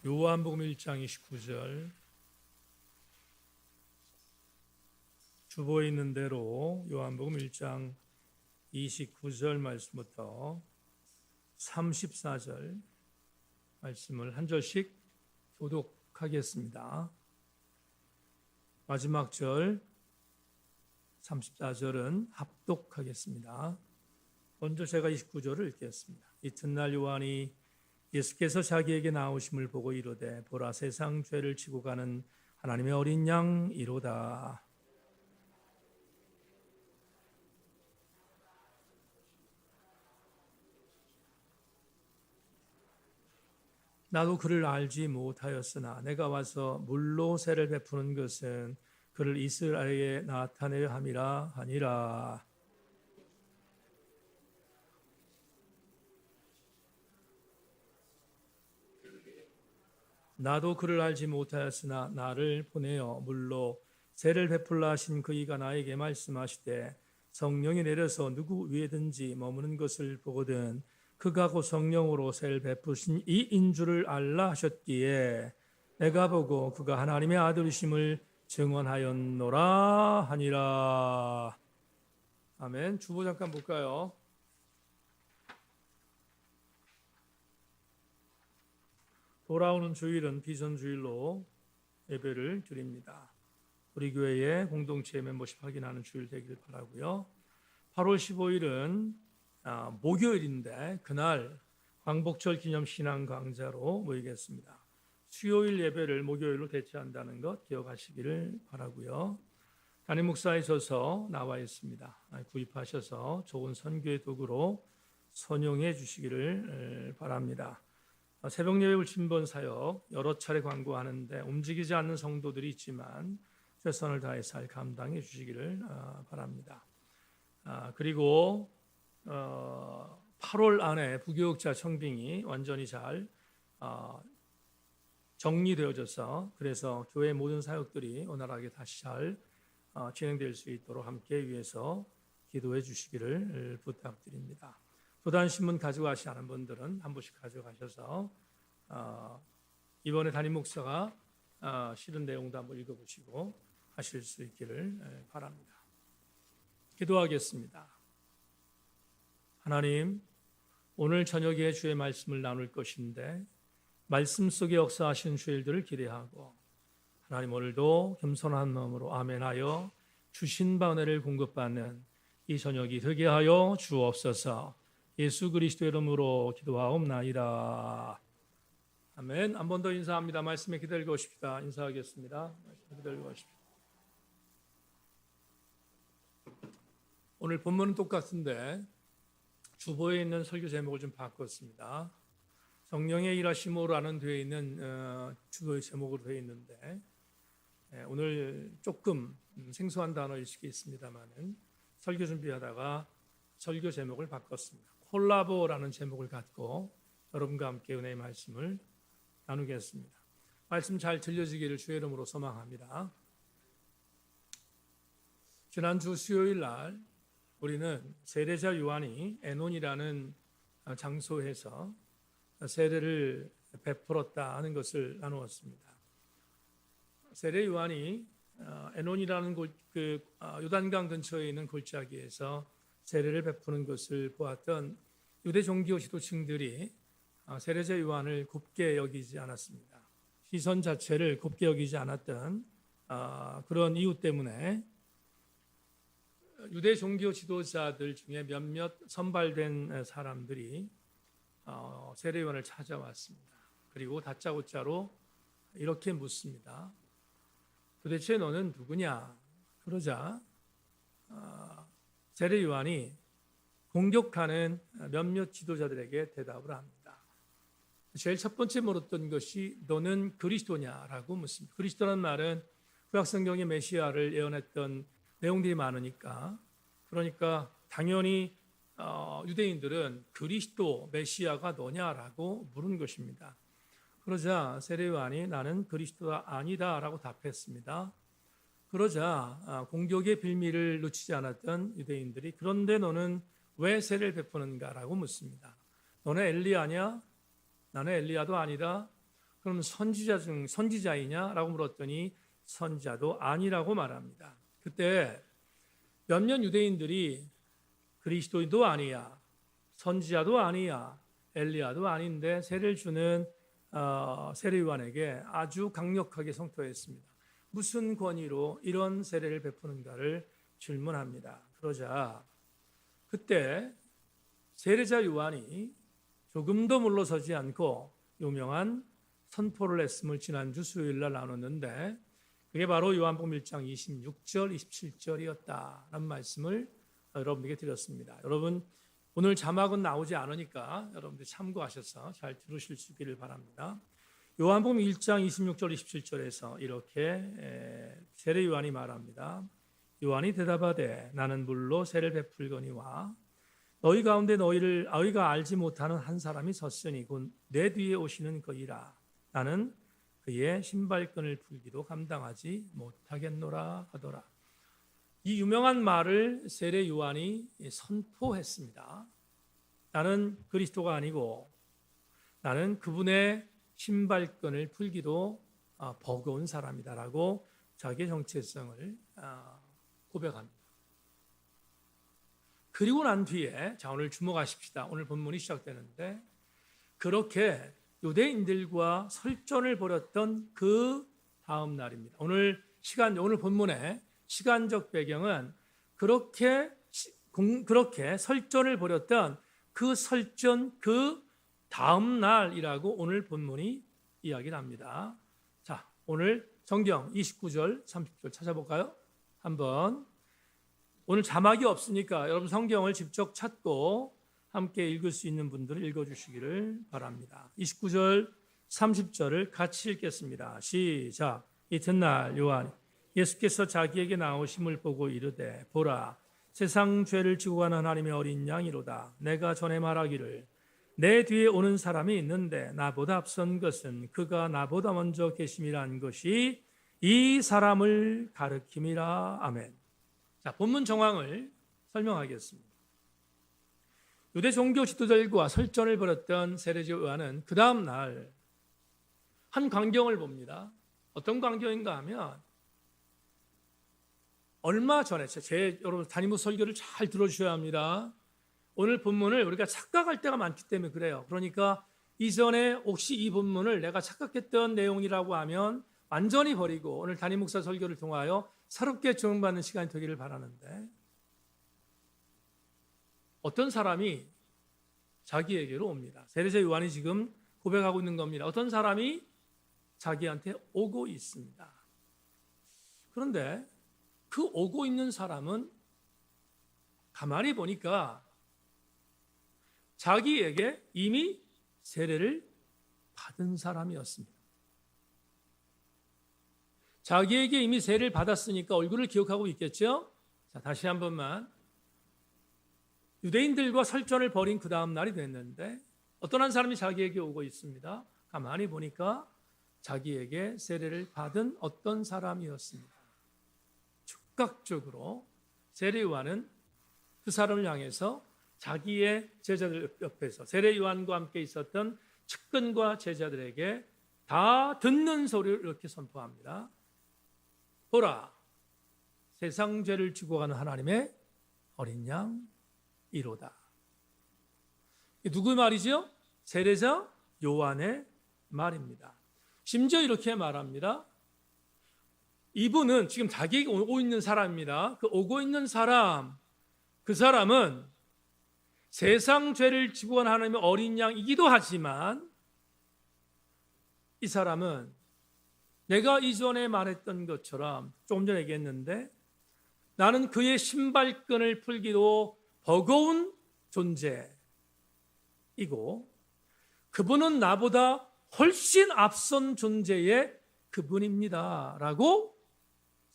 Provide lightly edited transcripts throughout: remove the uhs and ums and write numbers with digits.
요한복음 1장 29절 주보에 있는 대로 요한복음 1장 29절 말씀부터 34절 말씀을 한 절씩 교독하겠습니다. 마지막 절 34절은 합독하겠습니다. 먼저 제가 29절을 읽겠습니다. 이튿날 요한이 예수께서 자기에게 나오심을 보고 이르되 보라 세상 죄를 지고 가는 하나님의 어린 양이로다. 나도 그를 알지 못하였으나 내가 와서 물로 세를 베푸는 것은 그를 이스라엘에 나타내려 함이라 하니라. 나도 그를 알지 못하였으나 나를 보내어 물로 세를 베풀라 하신 그이가 나에게 말씀하시되 성령이 내려서 누구 위에든지 머무는 것을 보거든 그가 곧 성령으로 세를 베푸신 이인 줄을 알라 하셨기에 내가 보고 그가 하나님의 아들이심을 증언하였노라 하니라. 아멘. 주보 잠깐 볼까요? 돌아오는 주일은 비전주일로 예배를 드립니다. 우리 교회의 공동체 멤버십 확인하는 주일 되기를 바라고요. 8월 15일은 목요일인데 그날 광복절 기념 신앙 강좌로 모이겠습니다. 수요일 예배를 목요일로 대체한다는 것 기억하시기를 바라고요. 담임 목사이셔서 나와 있습니다. 구입하셔서 좋은 선교의 도구로 선용해 주시기를 바랍니다. 새벽 예배 울침번 사역 여러 차례 광고하는데 움직이지 않는 성도들이 있지만 최선을 다해 잘 감당해 주시기를 바랍니다. 그리고 8월 안에 부교육자 청빙이 완전히 잘 정리되어져서 그래서 교회 모든 사역들이 원활하게 다시 잘 진행될 수 있도록 함께 위해서 기도해 주시기를 부탁드립니다. 도단신문 가져가시 않은 분들은 한 부씩 가져가셔서 이번에 담임 목사가 실은 내용도 한번 읽어보시고 하실 수 있기를 바랍니다. 기도하겠습니다. 하나님, 오늘 저녁에 주의 말씀을 나눌 것인데 말씀 속에 역사하신 주의 일들을 기대하고 하나님 오늘도 겸손한 마음으로 아멘하여 주신 바 은혜를 공급받는 이 저녁이 되게 하여 주옵소서. 예수 그리스도의 이름으로 기도하옵나이다. 아멘. 한 번 더 인사합니다. 말씀에 기다리고 오십시다. 인사하겠습니다. 말씀에 기다리고 오십시오. 오늘 본문은 똑같은데 주보에 있는 설교 제목을 좀 바꿨습니다. 성령의 일하심으로라는 되어 있는 주보의 제목으로 되어 있는데 오늘 조금 생소한 단어일 수도 있습니다만은 설교 준비하다가 설교 제목을 바꿨습니다. 콜라보라는 제목을 갖고 여러분과 함께 은혜의 말씀을 나누겠습니다. 말씀 잘 들려지기를 주의 이름으로 소망합니다. 지난주 수요일 날 우리는 세례자 요한이 에논이라는 장소에서 세례를 베풀었다 하는 것을 나누었습니다. 세례 요한이 에논이라는 요단강 근처에 있는 골짜기에서 세례를 베푸는 것을 보았던 유대 종교 지도층들이 세례자 요한을 곱게 여기지 않았습니다. 시선 자체를 곱게 여기지 않았던 그런 이유 때문에 유대 종교 지도자들 중에 몇몇 선발된 사람들이 세례 요한을 찾아왔습니다. 그리고 다짜고짜로 이렇게 묻습니다. 도대체 너는 누구냐? 그러자 세례 요한이 공격하는 몇몇 지도자들에게 대답을 합니다. 제일 첫 번째 물었던 것이 너는 그리스도냐라고 묻습니다. 그리스도라는 말은 구약 성경의 메시아를 예언했던 내용들이 많으니까 그러니까 당연히 유대인들은 그리스도 메시아가 너냐라고 물은 것입니다. 그러자 세례 요한이 나는 그리스도가 아니다라고 답했습니다. 그러자 공격의 빌미를 놓치지 않았던 유대인들이 그런데 너는 왜 세례를 베푸는가라고 묻습니다. 너는 엘리야냐? 나는 엘리야도 아니다. 그럼 선지자이냐라고 물었더니 선지자도 아니라고 말합니다. 그때 몇몇 유대인들이 그리스도인도 아니야, 선지자도 아니야, 엘리야도 아닌데 세례를 주는 세례 요한에게 아주 강력하게 성토했습니다. 무슨 권위로 이런 세례를 베푸는가를 질문합니다. 그러자 그때 세례자 요한이 조금도 물러서지 않고 유명한 선포를 했음을 지난주 수요일 날 나눴는데, 그게 바로 요한복음 1장 26절, 27절이었다라는 말씀을 여러분에게 드렸습니다. 여러분, 오늘 자막은 나오지 않으니까 여러분들 참고하셔서 잘 들으실 수 있기를 바랍니다. 요한복음 1장 26절, 27절에서 이렇게 세례 요한이 말합니다. 요한이 대답하되 나는 물로 세례를 베풀거니와 너희 가운데 너희가 알지 못하는 한 사람이 섰으니 곧 내 뒤에 오시는 그이라. 나는 그의 신발끈을 풀기도 감당하지 못하겠노라 하더라. 이 유명한 말을 세례 요한이 선포했습니다. 나는 그리스도가 아니고 나는 그분의 신발끈을 풀기도 버거운 사람이다라고 자기의 정체성을 고백합니다. 그리고 난 뒤에, 자, 오늘 주목하십시다. 오늘 본문이 시작되는데, 그렇게 유대인들과 설전을 벌였던 그 다음 날입니다. 오늘 본문의 시간적 배경은 그렇게 설전을 벌였던 그 다음 날이라고 오늘 본문이 이야기를 합니다. 자, 오늘 성경 29절, 30절 찾아볼까요? 한번. 오늘 자막이 없으니까 여러분 성경을 직접 찾고 함께 읽을 수 있는 분들은 읽어주시기를 바랍니다. 29절, 30절을 같이 읽겠습니다. 시작. 이튿날 요한 예수께서 자기에게 나오심을 보고 이르되 보라, 세상 죄를 지고 가는 하나님의 어린 양이로다. 내가 전에 말하기를 내 뒤에 오는 사람이 있는데 나보다 앞선 것은 그가 나보다 먼저 계심이란 것이 이 사람을 가르킴이라. 아멘. 자, 본문 정황을 설명하겠습니다. 유대 종교 지도자들과 설전을 벌였던 세례자 요한은 그 다음 날 한 광경을 봅니다. 어떤 광경인가 하면, 얼마 전에 여러분 담임 설교를 잘 들어주셔야 합니다. 오늘 본문을 우리가 착각할 때가 많기 때문에 그래요. 그러니까 이전에 혹시 이 본문을 내가 착각했던 내용이라고 하면 완전히 버리고 오늘 담임 목사 설교를 통하여 새롭게 적용받는 시간이 되기를 바라는데, 어떤 사람이 자기에게로 옵니다. 세례자 요한이 지금 고백하고 있는 겁니다. 어떤 사람이 자기한테 오고 있습니다. 그런데 그 오고 있는 사람은 가만히 보니까 자기에게 이미 세례를 받은 사람이었습니다. 자기에게 이미 세례를 받았으니까 얼굴을 기억하고 있겠죠? 자, 다시 한 번만. 유대인들과 설전을 벌인 그 다음 날이 됐는데 어떤 한 사람이 자기에게 오고 있습니다. 가만히 보니까 자기에게 세례를 받은 어떤 사람이었습니다. 즉각적으로 세례 요한은 그 사람을 향해서 자기의 제자들 옆에서 세례 요한과 함께 있었던 측근과 제자들에게 다 듣는 소리를 이렇게 선포합니다. 보라, 세상 죄를 지고 가는 하나님의 어린 양 이로다. 누구의 말이죠? 세례자 요한의 말입니다. 심지어 이렇게 말합니다. 이분은 지금 자기에게 오고 있는 사람입니다. 그 오고 있는 사람, 그 사람은 세상 죄를 지고 가는 하나님의 어린 양이기도 하지만 이 사람은 내가 이전에 말했던 것처럼 조금 전에 얘기했는데 나는 그의 신발끈을 풀기도 버거운 존재이고 그분은 나보다 훨씬 앞선 존재의 그분입니다 라고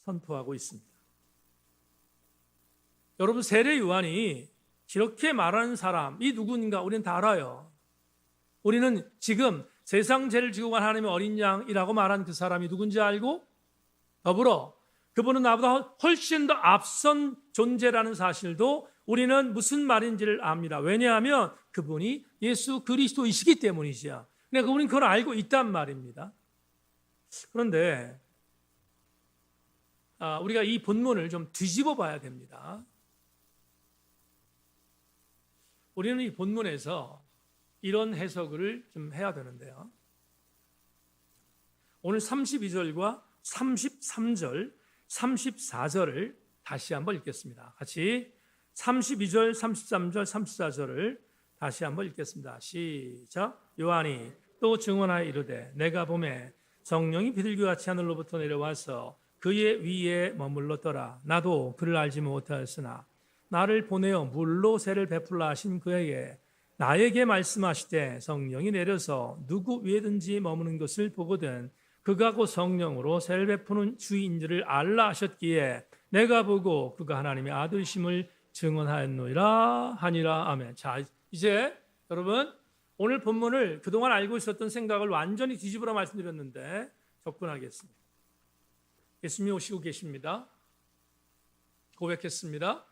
선포하고 있습니다. 여러분, 세례 요한이 이렇게 말하는 사람이 누구인가 우리는 다 알아요. 우리는 지금 세상 죄를 지고 간 하나님의 어린 양이라고 말한 그 사람이 누군지 알고 더불어 그분은 나보다 훨씬 더 앞선 존재라는 사실도 우리는 무슨 말인지를 압니다. 왜냐하면 그분이 예수 그리스도이시기 때문이죠. 그러니까 우리는 그걸 알고 있단 말입니다. 그런데 우리가 이 본문을 좀 뒤집어 봐야 됩니다. 우리는 이 본문에서 이런 해석을 좀 해야 되는데요. 오늘 32절과 33절, 34절을 다시 한번 읽겠습니다. 같이 32절, 33절, 34절을 다시 한번 읽겠습니다. 시작. 요한이 또 증언하여 이르되 내가 보매 성령이 비둘기같이 하늘로부터 내려와서 그의 위에 머물렀더라. 나도 그를 알지 못하였으나 나를 보내어 물로 세를 베풀라 하신 그에게 나에게 말씀하시되 성령이 내려서 누구 위에든지 머무는 것을 보거든 그가 곧 성령으로 세를 베푸는 주인들을 알라 하셨기에 내가 보고 그가 하나님의 아들심을 증언하였노라 하니라. 아멘. 자, 이제 여러분 오늘 본문을 그동안 알고 있었던 생각을 완전히 뒤집으라 말씀드렸는데 접근하겠습니다. 예수님이 오시고 계십니다. 고백했습니다.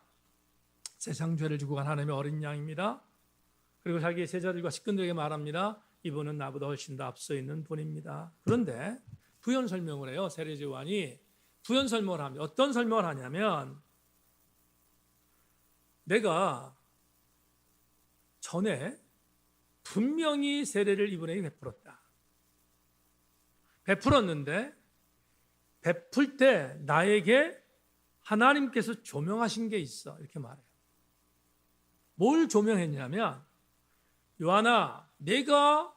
세상 죄를 지고 간 하나님의 어린 양입니다. 그리고 자기의 제자들과 식구들에게 말합니다. 이분은 나보다 훨씬 더 앞서 있는 분입니다. 그런데 부연 설명을 해요. 세례 요한이 부연 설명을 합니다. 어떤 설명을 하냐면 내가 전에 분명히 세례를 이분에게 베풀었다. 베풀었는데 베풀 때 나에게 하나님께서 조명하신 게 있어. 이렇게 말해요. 뭘 조명했냐면 요한아, 내가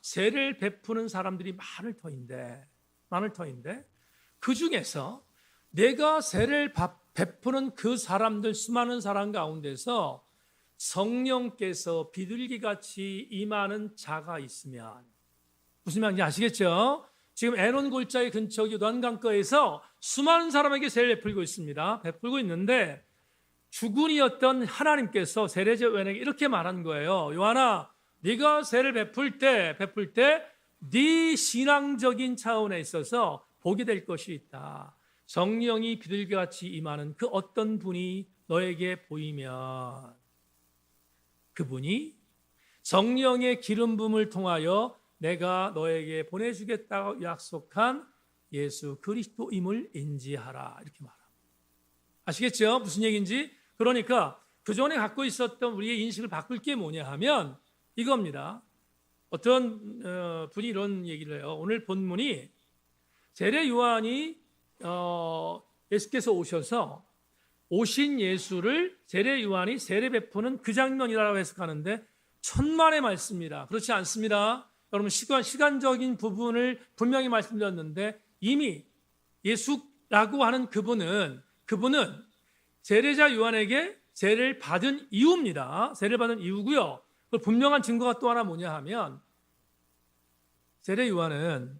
세례를 베푸는 사람들이 많을 터인데 그 중에서 내가 세례를 베푸는 그 사람들 수많은 사람 가운데서 성령께서 비둘기같이 임하는 자가 있으면 무슨 말인지 아시겠죠? 지금 에논 골짜기 근처 요단강가에서 수많은 사람에게 세례를 베풀고 있습니다. 베풀고 있는데 주군이었던 하나님께서 세례자 요한에게 이렇게 말한 거예요. 요한아, 네가 세례를 베풀 때 네 신앙적인 차원에 있어서 보게 될 것이 있다. 성령이 비둘기같이 임하는 그 어떤 분이 너에게 보이면 그분이 성령의 기름 부음을 통하여 내가 너에게 보내주겠다고 약속한 예수 그리스도임을 인지하라. 이렇게 말합니다. 아시겠죠? 무슨 얘기인지? 그러니까 그전에 갖고 있었던 우리의 인식을 바꿀 게 뭐냐 하면 이겁니다. 어떤 분이 이런 얘기를 해요. 오늘 본문이 세례 요한이 예수께서 오셔서 오신 예수를 세례 요한이 세례 베푸는 그 장면이라고 해석하는데 천만의 말씀이라. 그렇지 않습니다. 여러분 시간적인 부분을 분명히 말씀드렸는데 이미 예수라고 하는 그분은 세례자 요한에게 세례를 받은 이유입니다. 세례를 받은 이유고요. 그 분명한 증거가 또 하나 뭐냐 하면 세례 요한은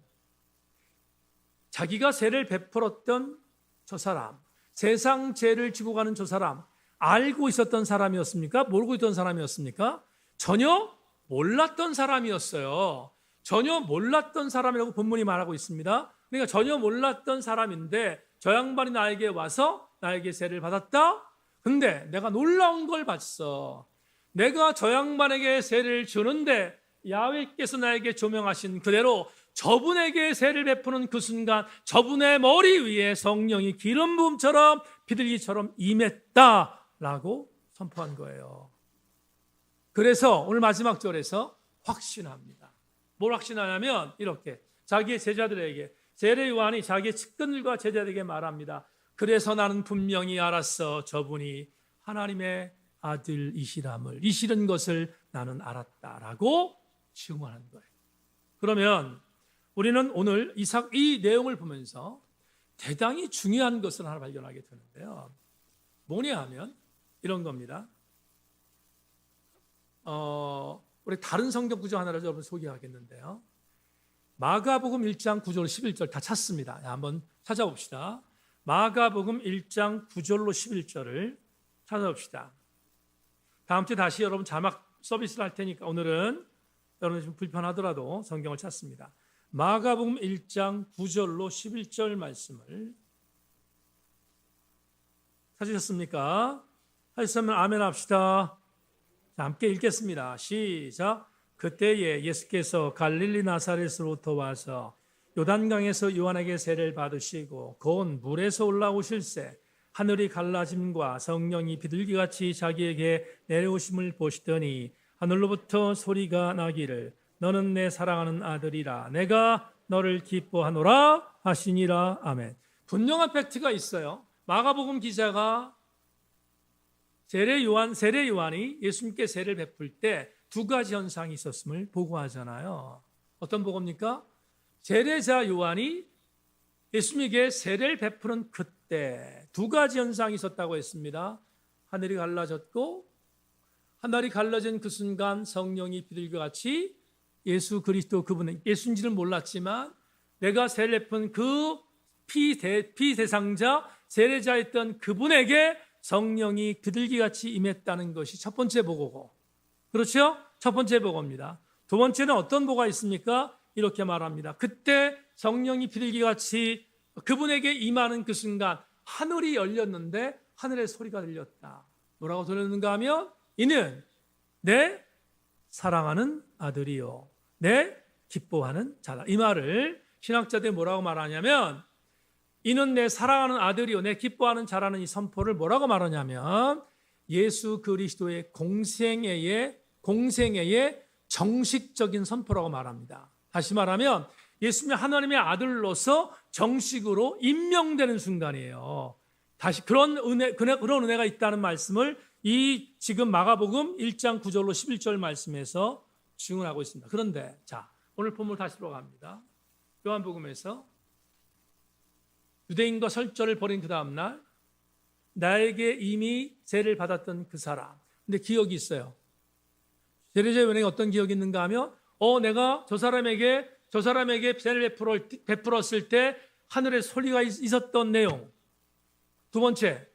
자기가 세례를 베풀었던 저 사람, 세상 죄를 지고 가는 저 사람 알고 있었던 사람이었습니까? 모르고 있던 사람이었습니까? 전혀 몰랐던 사람이었어요. 전혀 몰랐던 사람이라고 본문이 말하고 있습니다. 그러니까 전혀 몰랐던 사람인데 저 양반이 나에게 와서 나에게 세례를 받았다? 근데 내가 놀라운 걸 봤어. 내가 저 양반에게 세례를 주는데 야훼께서 나에게 조명하신 그대로 저분에게 세례를 베푸는 그 순간 저분의 머리 위에 성령이 기름 부음처럼 비둘기처럼 임했다라고 선포한 거예요. 그래서 오늘 마지막 절에서 확신합니다. 뭘 확신하냐면 이렇게 자기의 제자들에게 세례 요한이 자기의 측근들과 제자들에게 말합니다. 그래서 나는 분명히 알았어. 저분이 하나님의 아들이시람을 이시는 것을 나는 알았다라고 증언한 거예요. 그러면 우리는 오늘 이 내용을 보면서 대단히 중요한 것을 하나 발견하게 되는데요. 뭐냐 하면 이런 겁니다. 우리 다른 성경 구절 하나를 여러분 소개하겠는데요. 마가복음 1장 9절 11절 다 찾습니다. 한번 찾아봅시다. 마가복음 1장 9절로 11절을 찾아봅시다. 다음 주에 다시 여러분 자막 서비스를 할 테니까 오늘은 여러분 좀 불편하더라도 성경을 찾습니다. 마가복음 1장 9절로 11절 말씀을 찾으셨습니까? 하셨으면 아멘 합시다. 자, 함께 읽겠습니다. 시작. 그때에 예수께서 갈릴리 나사렛으로부터 와서 요단강에서 요한에게 세례를 받으시고 곧 물에서 올라오실새 하늘이 갈라짐과 성령이 비둘기같이 자기에게 내려오심을 보시더니 하늘로부터 소리가 나기를 너는 내 사랑하는 아들이라 내가 너를 기뻐하노라 하시니라. 아멘. 분명한 팩트가 있어요. 마가복음 기자가 세례 요한이 예수님께 세례를 베풀 때 두 가지 현상이 있었음을 보고하잖아요. 어떤 보고입니까? 세례자 요한이 예수님에게 세례를 베푸는 그때 두 가지 현상이 있었다고 했습니다. 하늘이 갈라졌고 하늘이 갈라진 그 순간 성령이 비둘기같이 예수 그리스도 그분은 예수인지는 몰랐지만 내가 세례를 베푼 그 피대상자 세례자였던 그분에게 성령이 비둘기같이 임했다는 것이 첫 번째 보고고, 그렇죠? 첫 번째 보고입니다. 두 번째는 어떤 보고가 있습니까? 이렇게 말합니다. 그때 성령이 비둘기같이 그분에게 임하는 그 순간 하늘이 열렸는데 하늘의 소리가 들렸다. 뭐라고 들렸는가 하면 이는 내 사랑하는 아들이요 내 기뻐하는 자다. 이 말을 신학자들이 뭐라고 말하냐면 이는 내 사랑하는 아들이요 내 기뻐하는 자라는 이 선포를 뭐라고 말하냐면 예수 그리스도의 공생애의 정식적인 선포라고 말합니다. 다시 말하면 예수님이 하나님의 아들로서 정식으로 임명되는 순간이에요. 다시 그런 은혜가 있다는 말씀을 이 지금 마가복음 1장 9절로 11절 말씀에서 증언하고 있습니다. 그런데 자, 오늘 본문 다시 들어갑니다. 요한복음에서 유대인과 설절을 벌인 그 다음 날 나에게 이미 세례를 받았던 그 사람. 근데 기억이 있어요. 세례자 요한에게 어떤 기억이 있는가 하면 내가 저 사람에게 세례를 베풀었을 때 하늘에 소리가 있었던 내용. 두 번째,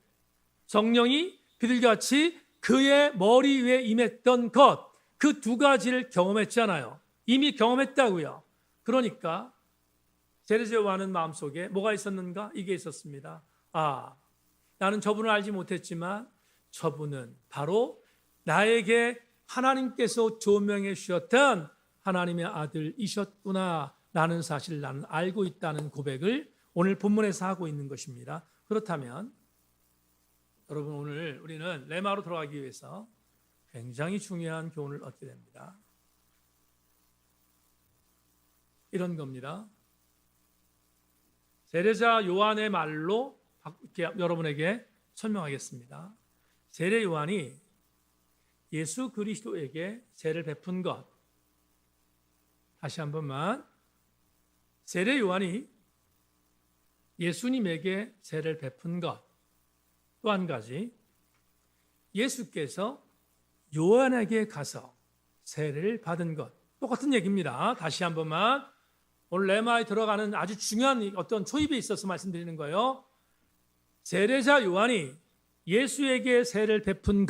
성령이 비둘기같이 그의 머리 위에 임했던 것. 그 두 가지를 경험했잖아요. 이미 경험했다고요. 그러니까 세례자 요한은 마음속에 뭐가 있었는가? 이게 있었습니다. 나는 저분을 알지 못했지만 저분은 바로 나에게 하나님께서 조명해 주셨던 하나님의 아들이셨구나 라는 사실을 나는 알고 있다는 고백을 오늘 본문에서 하고 있는 것입니다. 그렇다면 여러분 오늘 우리는 레마로 들어가기 위해서 굉장히 중요한 교훈을 얻게 됩니다. 이런 겁니다. 세례자 요한의 말로 여러분에게 설명하겠습니다. 세례 요한이 예수 그리스도에게 세례를 베푼 것. 다시 한 번만. 세례 요한이 예수님에게 세례를 베푼 것. 또 한 가지. 예수께서 요한에게 가서 세례를 받은 것. 똑같은 얘기입니다. 다시 한 번만. 오늘 레마에 들어가는 아주 중요한 어떤 초입에 있어서 말씀드리는 거예요. 세례자 요한이 예수에게 세례를 베푼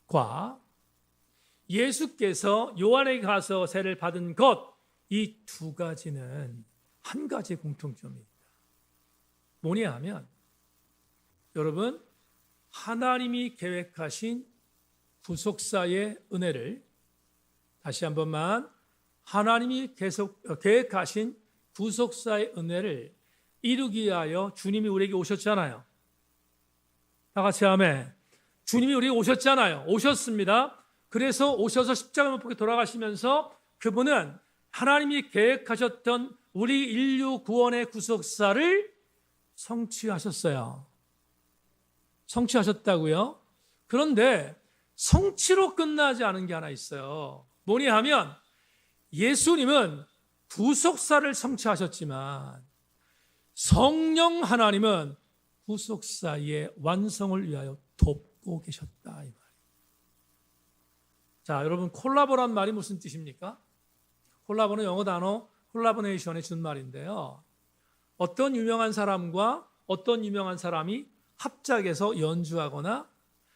것과 예수께서 요한에게 가서 세례를 받은 것, 이 두 가지는 한 가지 공통점이 있다. 뭐냐 하면 여러분 하나님이 계획하신 구속사의 은혜를 다시 한 번만 하나님이 계획하신 구속사의 은혜를 이루기 위하여 주님이 우리에게 오셨잖아요. 다 같이 아멘. 주님이 우리에게 오셨잖아요. 오셨습니다. 그래서 오셔서 십자가 못 박혀 돌아가시면서 그분은 하나님이 계획하셨던 우리 인류 구원의 구속사를 성취하셨어요. 성취하셨다고요? 그런데 성취로 끝나지 않은 게 하나 있어요. 뭐냐 하면 예수님은 구속사를 성취하셨지만 성령 하나님은 구속사의 완성을 위하여 돕고 계셨다 이 말이에요. 자, 여러분 콜라보란 말이 무슨 뜻입니까? 콜라보는 영어 단어 콜라보레이션의 준말인데요. 어떤 유명한 사람과 어떤 유명한 사람이 합작해서 연주하거나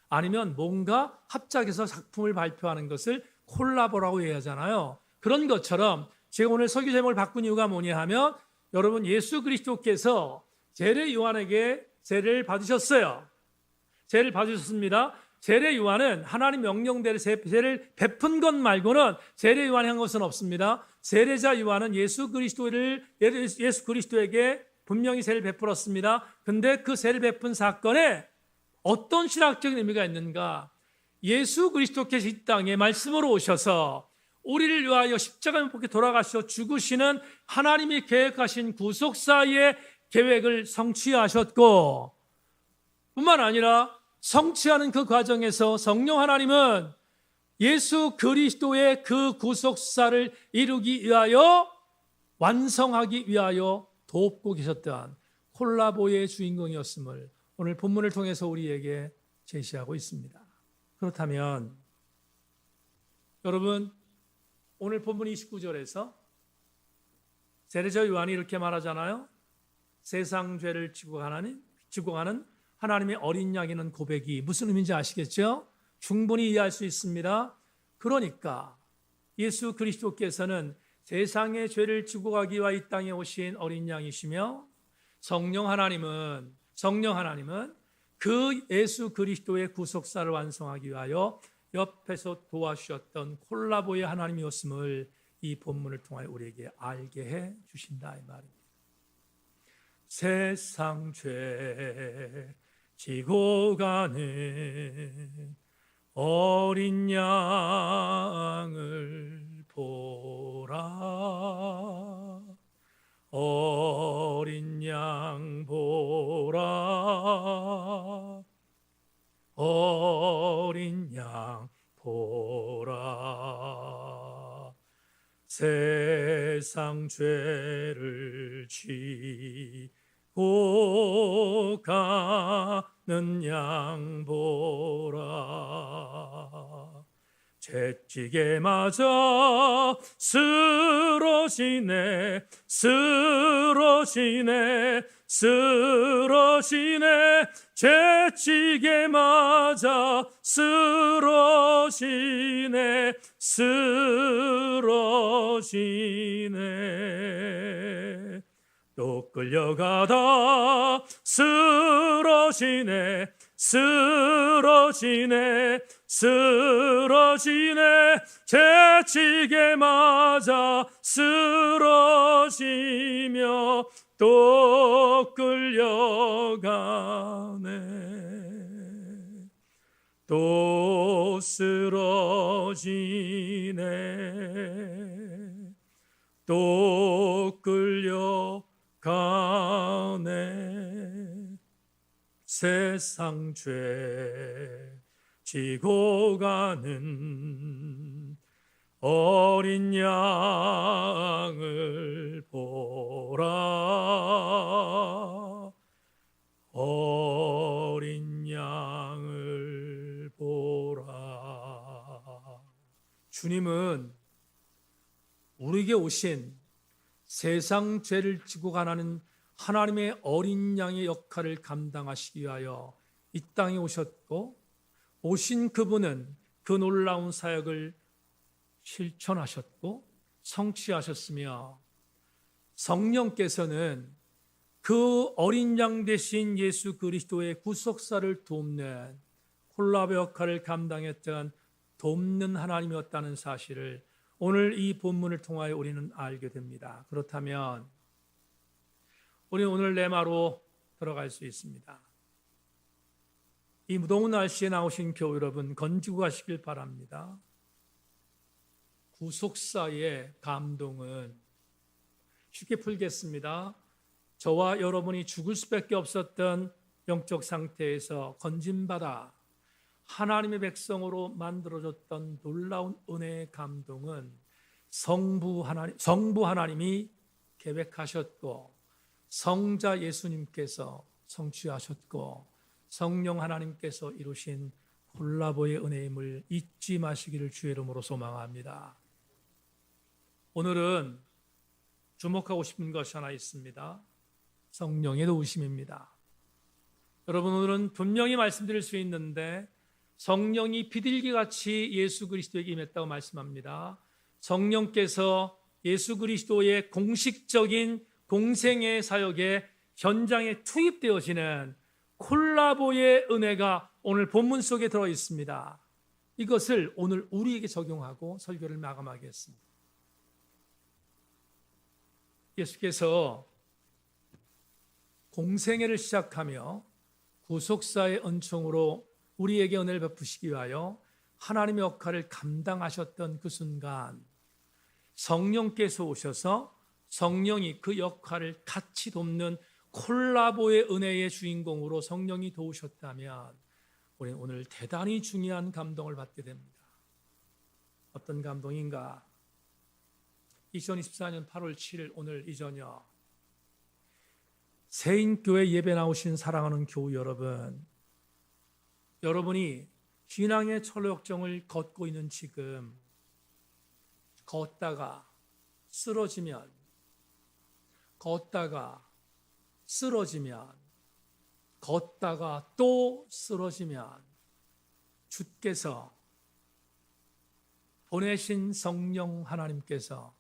아니면 뭔가 합작해서 작품을 발표하는 것을 콜라보라고 얘기하잖아요. 그런 것처럼 제가 오늘 설교 제목을 바꾼 이유가 뭐냐 하면 여러분 예수 그리스도께서 세례 요한에게 세례를 받으셨어요. 세례를 받으셨습니다. 세례 요한은 하나님 명령대로 세례를 베푼 것 말고는 세례 요한이 한 것은 없습니다. 세례자 요한은 예수 그리스도에게 분명히 세례를 베풀었습니다. 근데 그 세례를 베푼 사건에 어떤 신학적인 의미가 있는가? 예수 그리스도께서 이 땅에 말씀으로 오셔서 우리를 위하여 십자가에 못 박혀 돌아가셔 죽으시는 하나님이 계획하신 구속사의 계획을 성취하셨고, 뿐만 아니라 성취하는 그 과정에서 성령 하나님은 예수 그리스도의 그 구속사를 이루기 위하여, 완성하기 위하여 돕고 계셨던 콜라보의 주인공이었음을 오늘 본문을 통해서 우리에게 제시하고 있습니다. 그렇다면 여러분, 오늘 본문 29절에서 세례자 요한이 이렇게 말하잖아요. 세상 죄를 지고 가는 하나님의 어린 양이라는 고백이 무슨 의미인지 아시겠죠? 충분히 이해할 수 있습니다. 그러니까 예수 그리스도께서는 세상의 죄를 지고 가기 위해 이 땅에 오신 어린 양이시며, 성령 하나님은 그 예수 그리스도의 구속사를 완성하기 위하여 옆에서 도와주셨던 콜라보의 하나님이었음을 이 본문을 통하여 우리에게 알게 해 주신다, 이 말입니다. 세상 죄 지고 가는 어린 양을 보라, 어린 양 보라, 어린 양 보라. 세상 죄를 지고 가는 양 보라. 채찍에 맞아 쓰러지네, 채찍에 맞아 쓰러지네. 또 끌려가다 쓰러지네. 채찍에 맞아 쓰러지며 또 끌려가네. 또 쓰러지네. 또 끌려가네. 세상 죄 지고 가는 어린 양을 보라, 어린 양을 보라. 주님은 우리에게 오신 세상 죄를 지고 가는 하나님의 어린 양의 역할을 감당하시기 위하여 이 땅에 오셨고, 오신 그분은 그 놀라운 사역을 실천하셨고 성취하셨으며, 성령께서는 그 어린 양 대신 예수 그리스도의 구속사를 돕는 콜라보 역할을 감당했던 돕는 하나님이었다는 사실을 오늘 이 본문을 통하여 우리는 알게 됩니다. 그렇다면 우리는 오늘 레마로 들어갈 수 있습니다. 이 무더운 날씨에 나오신 교우 여러분, 건지고 가시길 바랍니다. 구속사의 감동은 쉽게 풀겠습니다. 저와 여러분이 죽을 수밖에 없었던 영적 상태에서 건진받아 하나님의 백성으로 만들어졌던 놀라운 은혜의 감동은 성부 하나님이 계획하셨고, 성자 예수님께서 성취하셨고, 성령 하나님께서 이루신 콜라보의 은혜임을 잊지 마시기를 주의 이름으로 소망합니다. 오늘은 주목하고 싶은 것이 하나 있습니다. 성령의 도우심입니다. 여러분, 오늘은 분명히 말씀드릴 수 있는데 성령이 비둘기같이 예수 그리스도에게 임했다고 말씀합니다. 성령께서 예수 그리스도의 공식적인 공생의 사역에 현장에 투입되어지는 콜라보의 은혜가 오늘 본문 속에 들어 있습니다. 이것을 오늘 우리에게 적용하고 설교를 마감하겠습니다. 예수께서 공생애를 시작하며 구속사의 은총으로 우리에게 은혜를 베푸시기 위하여 하나님의 역할을 감당하셨던 그 순간 성령께서 오셔서 성령이 그 역할을 같이 돕는 콜라보의 은혜의 주인공으로 성령이 도우셨다면 우리는 오늘 대단히 중요한 감동을 받게 됩니다. 어떤 감동인가? 2024년 8월 7일 오늘 이 저녁 세인교회 예배 나오신 사랑하는 교우 여러분, 여러분이 신앙의 철로역정을 걷고 있는 지금 걷다가 쓰러지면 걷다가 또 쓰러지면 주께서 보내신 성령 하나님께서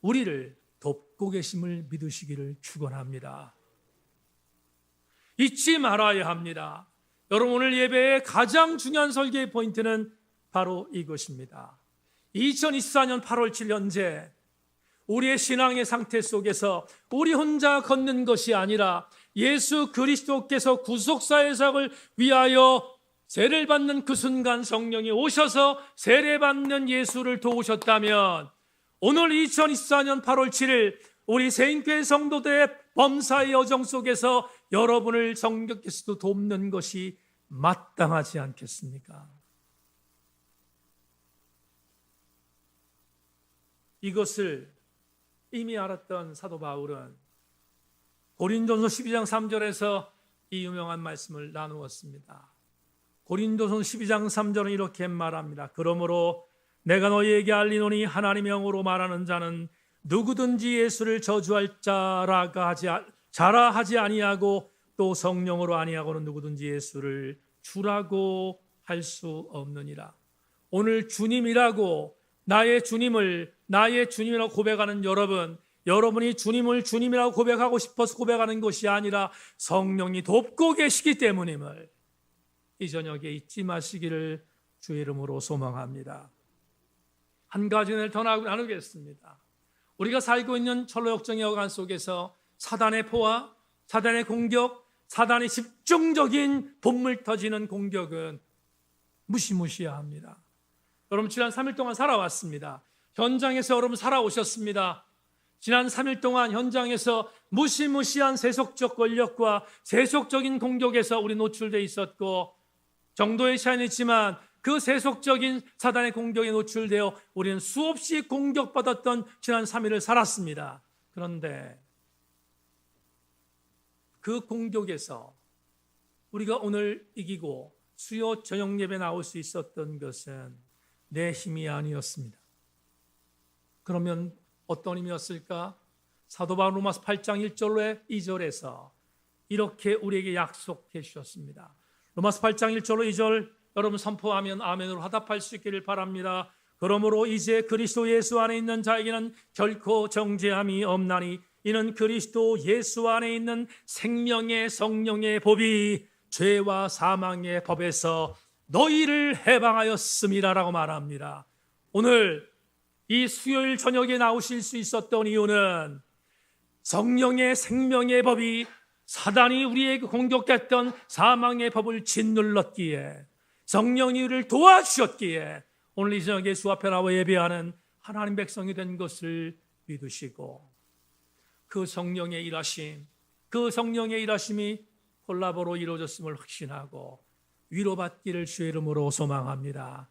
우리를 돕고 계심을 믿으시기를 축원합니다. 잊지 말아야 합니다. 여러분, 오늘 예배의 가장 중요한 설교의 포인트는 바로 이것입니다. 2024년 8월 7일 현재 우리의 신앙의 상태 속에서 우리 혼자 걷는 것이 아니라 예수 그리스도께서 구속사의 작을 위하여 세례를 받는 그 순간 성령이 오셔서 세례받는 예수를 도우셨다면 오늘 2024년 8월 7일 우리 세인교회 성도들의 범사의 여정 속에서 여러분을 성령께서도 돕는 것이 마땅하지 않겠습니까? 이것을 이미 알았던 사도 바울은 고린도서 12장 3절에서 이 유명한 말씀을 나누었습니다. 고린도서 12장 3절은 이렇게 말합니다. 그러므로 내가 너희에게 알리노니 하나님의 영으로 말하는 자는 누구든지 예수를 저주할 자라 하지 아니하고 또 성령으로 아니하고는 누구든지 예수를 주라고 할 수 없느니라. 오늘 주님이라고 나의 주님이라고 고백하는 여러분이 주님을 주님이라고 고백하고 싶어서 고백하는 것이 아니라 성령이 돕고 계시기 때문임을 이 저녁에 잊지 마시기를 주의 이름으로 소망합니다. 한 가지 은혜를 더 나누겠습니다. 우리가 살고 있는 철로역정의 여간 속에서 사단의 포화, 사단의 공격, 사단의 집중적인 본물 터지는 공격은 무시무시합니다. 여러분, 지난 3일 동안 살아왔습니다. 현장에서 여러분 살아오셨습니다. 지난 3일 동안 현장에서 무시무시한 세속적 권력과 세속적인 공격에서 우리 노출되어 있었고 정도의 차이는 있지만 그 세속적인 사단의 공격에 노출되어 우리는 수없이 공격받았던 지난 3일을 살았습니다. 그런데 그 공격에서 우리가 오늘 이기고 수요 저녁 예배 나올 수 있었던 것은 내 힘이 아니었습니다. 그러면 어떤 힘이었을까? 사도 바울 로마서 8장 1절로 2절에서 이렇게 우리에게 약속해 주셨습니다. 로마서 8장 1절로 2절 여러분 선포하면 아멘으로 화답할 수 있기를 바랍니다. 그러므로 이제 그리스도 예수 안에 있는 자에게는 결코 정죄함이 없나니 이는 그리스도 예수 안에 있는 생명의 성령의 법이 죄와 사망의 법에서 너희를 해방하였음이라라고 말합니다. 오늘 이 수요일 저녁에 나오실 수 있었던 이유는 성령의 생명의 법이 사단이 우리에게 공격했던 사망의 법을 짓눌렀기에 성령이 우리를 도와주셨기에 오늘 이 저녁에 주 앞에 나와 예배하는 하나님 백성이 된 것을 믿으시고 그 성령의 일하심이 콜라보로 이루어졌음을 확신하고 위로받기를 주의 이름으로 소망합니다.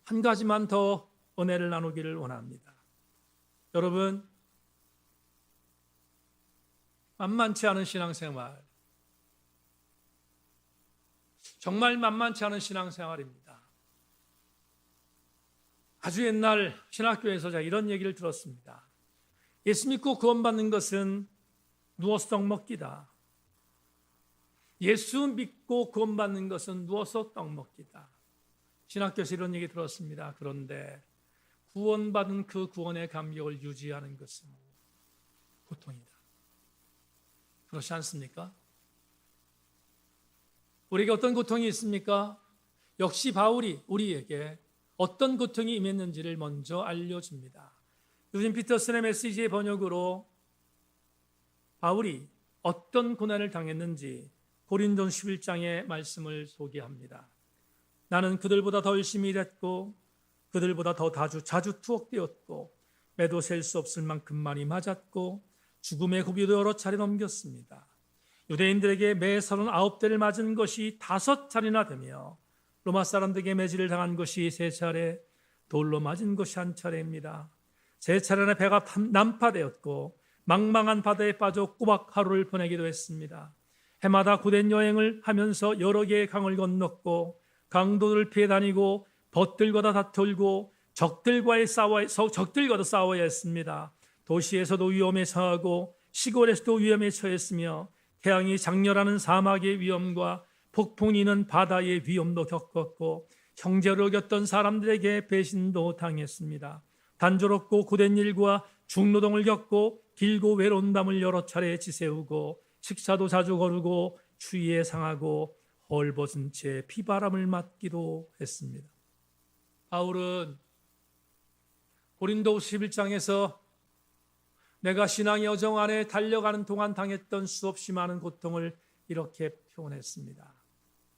한 가지만 더 은혜를 나누기를 원합니다. 여러분, 만만치 않은 신앙생활, 정말 만만치 않은 신앙생활입니다. 아주 옛날 신학교에서 제가 이런 얘기를 들었습니다. 예수 믿고 구원받는 것은 누워서 떡 먹기다. 예수 믿고 구원받는 것은 누워서 떡 먹기다. 신학교에서 이런 얘기 들었습니다. 그런데 구원받은 그 구원의 감격을 유지하는 것은 고통이다. 그렇지 않습니까? 우리에게 어떤 고통이 있습니까? 역시 바울이 우리에게 어떤 고통이 임했는지를 먼저 알려줍니다. 유진 피터슨의 메시지의 번역으로 바울이 어떤 고난을 당했는지 고린도전 11장의 말씀을 소개합니다. 나는 그들보다 더 열심히 일했고 그들보다 더 자주 투옥되었고 매도 셀 수 없을 만큼 많이 맞았고 죽음의 고비도 여러 차례 넘겼습니다. 유대인들에게 매 39대를 맞은 것이 5차례나 되며 로마 사람들에게 매질을 당한 것이 3차례, 돌로 맞은 것이 1차례입니다. 3차례나 배가 난파되었고 망망한 바다에 빠져 꼬박 하루를 보내기도 했습니다. 해마다 고된 여행을 하면서 여러 개의 강을 건넜고 강도를 피해 다니고 벗들과도 다툴고 적들과도 싸워야 했습니다. 도시에서도 위험에 처하고 시골에서도 위험에 처했으며 태양이 장렬하는 사막의 위험과 폭풍이 있는 바다의 위험도 겪었고 형제를 어겼던 사람들에게 배신도 당했습니다. 단조롭고 고된 일과 중노동을 겪고 길고 외로운 밤을 여러 차례 지새우고 식사도 자주 거르고 추위에 상하고 헐벗은 채 비바람을 맞기도 했습니다. 바울은 고린도후서 11장에서 내가 신앙의 여정 안에 달려가는 동안 당했던 수없이 많은 고통을 이렇게 표현했습니다.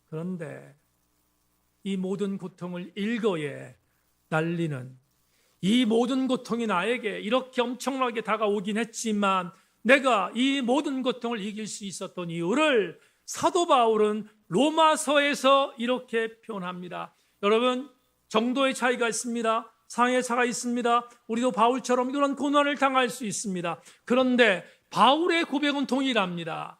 그런데 이 모든 고통을 일거에 날리는 이 모든 고통이 나에게 이렇게 엄청나게 다가오긴 했지만 내가 이 모든 고통을 이길 수 있었던 이유를 사도 바울은 로마서에서 이렇게 표현합니다. 여러분, 정도의 차이가 있습니다. 상의 차가 있습니다. 우리도 바울처럼 이런 고난을 당할 수 있습니다. 그런데 바울의 고백은 동일합니다.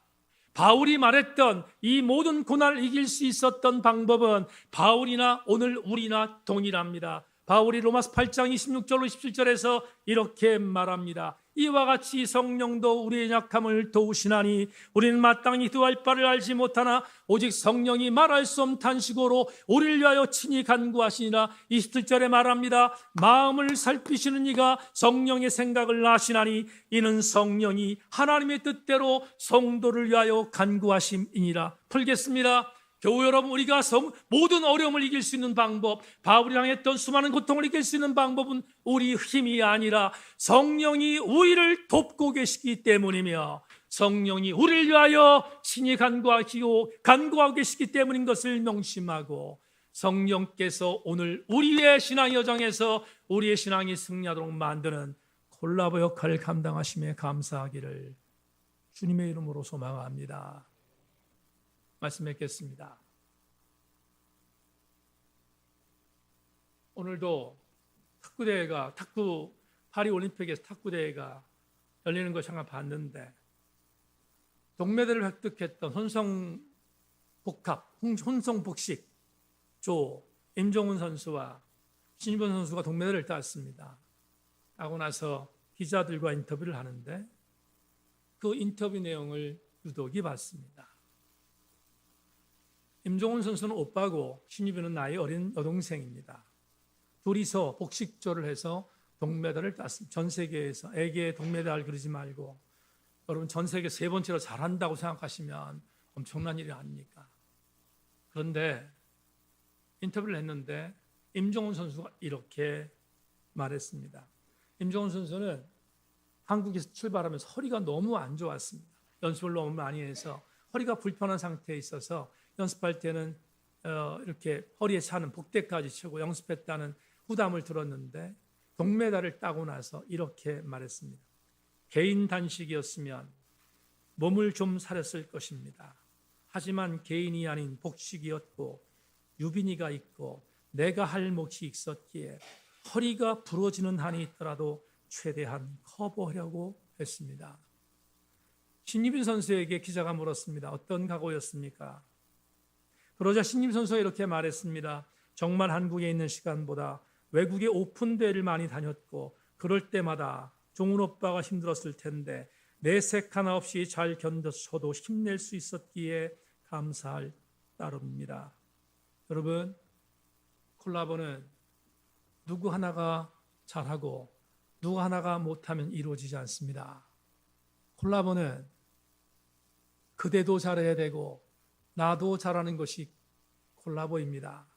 바울이 말했던 이 모든 고난을 이길 수 있었던 방법은 바울이나 오늘 우리나 동일합니다. 바울이 로마서 8장 26절로 27절에서 이렇게 말합니다. 이와 같이 성령도 우리의 약함을 도우시나니 우리는 마땅히 구할 바를 알지 못하나 오직 성령이 말할 수 없는 탄식으로 우리를 위하여 친히 간구하시니라. 27절에 말합니다. 마음을 살피시는 이가 성령의 생각을 아시나니 이는 성령이 하나님의 뜻대로 성도를 위하여 간구하심이니라. 풀겠습니다. 교우 여러분, 우리가 모든 어려움을 이길 수 있는 방법, 바울이 당했던 수많은 고통을 이길 수 있는 방법은 우리 힘이 아니라 성령이 우리를 돕고 계시기 때문이며 성령이 우리를 위하여 친히 간구하고 계시기 때문인 것을 명심하고 성령께서 오늘 우리의 신앙 여정에서 우리의 신앙이 승리하도록 만드는 콜라보 역할을 감당하심에 감사하기를 주님의 이름으로 소망합니다. 말씀 맺겠습니다. 오늘도 파리 올림픽에서 탁구대회가 열리는 걸 잠깐 봤는데 동메달을 획득했던 혼성복식 임종훈 선수와 신유빈 선수가 동메달을 땄습니다. 하고 나서 기자들과 인터뷰를 하는데 그 인터뷰 내용을 유독이 봤습니다. 임종훈 선수는 오빠고 신유빈은 나이 어린 여동생입니다. 둘이서 복식조를 해서 동메달을 땄습니다. 전 세계에서 애기의 동메달 그러지 말고 여러분 전 세계 3번째로 잘한다고 생각하시면 엄청난 일이 아닙니까? 그런데 인터뷰를 했는데 임종훈 선수가 이렇게 말했습니다. 임종훈 선수는 한국에서 출발하면서 허리가 너무 안 좋았습니다. 연습을 너무 많이 해서 허리가 불편한 상태에 있어서 연습할 때는 이렇게 허리에 차는 복대까지 치고 연습했다는 후담을 들었는데 동메달을 따고 나서 이렇게 말했습니다. 개인 단식이었으면 몸을 좀 사렸을 것입니다. 하지만 개인이 아닌 복식이었고 유빈이가 있고 내가 할 몫이 있었기에 허리가 부러지는 한이 있더라도 최대한 커버하려고 했습니다. 신유빈 선수에게 기자가 물었습니다. 어떤 각오였습니까? 그러자 신유빈 선수가 이렇게 말했습니다. 정말 한국에 있는 시간보다 외국에 오픈대회를 많이 다녔고 그럴 때마다 종훈 오빠가 힘들었을 텐데 내색 하나 없이 잘 견뎌서도 힘낼 수 있었기에 감사할 따름입니다. 여러분, 콜라보는 누구 하나가 잘하고 누구 하나가 못하면 이루어지지 않습니다. 콜라보는 그대도 잘해야 되고 나도 잘하는 것이 콜라보입니다.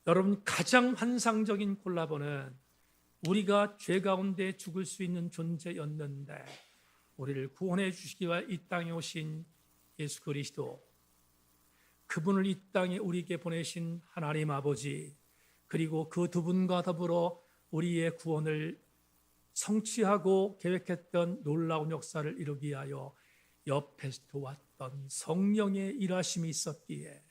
여러분, 가장 환상적인 콜라보는 우리가 죄 가운데 죽을 수 있는 존재였는데 우리를 구원해 주시기 위해 이 땅에 오신 예수 그리스도, 그분을 이 땅에 우리에게 보내신 하나님 아버지, 그리고 그 두 분과 더불어 우리의 구원을 성취하고 계획했던 놀라운 역사를 이루기 위하여 옆에서 도왔던 성령의 일하심이 있었기에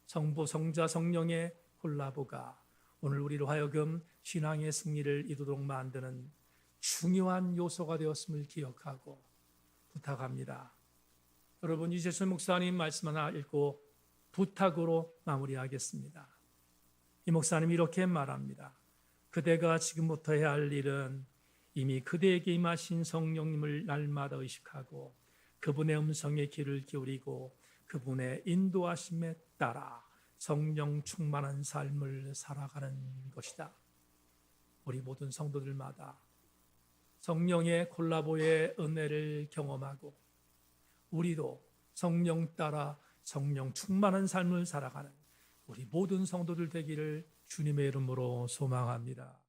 성부, 성자, 성령의 콜라보가 오늘 우리로 하여금 신앙의 승리를 이루도록 만드는 중요한 요소가 되었음을 기억하고 부탁합니다. 여러분, 이재순 목사님 말씀 하나 읽고 부탁으로 마무리하겠습니다. 이 목사님이 이렇게 말합니다. 그대가 지금부터 해야 할 일은 이미 그대에게 임하신 성령님을 날마다 의식하고 그분의 음성에 귀를 기울이고 그분의 인도하심에 따라 성령 충만한 삶을 살아가는 것이다. 우리 모든 성도들마다 성령의 콜라보의 은혜를 경험하고 우리도 성령 따라 성령 충만한 삶을 살아가는 우리 모든 성도들 되기를 주님의 이름으로 소망합니다.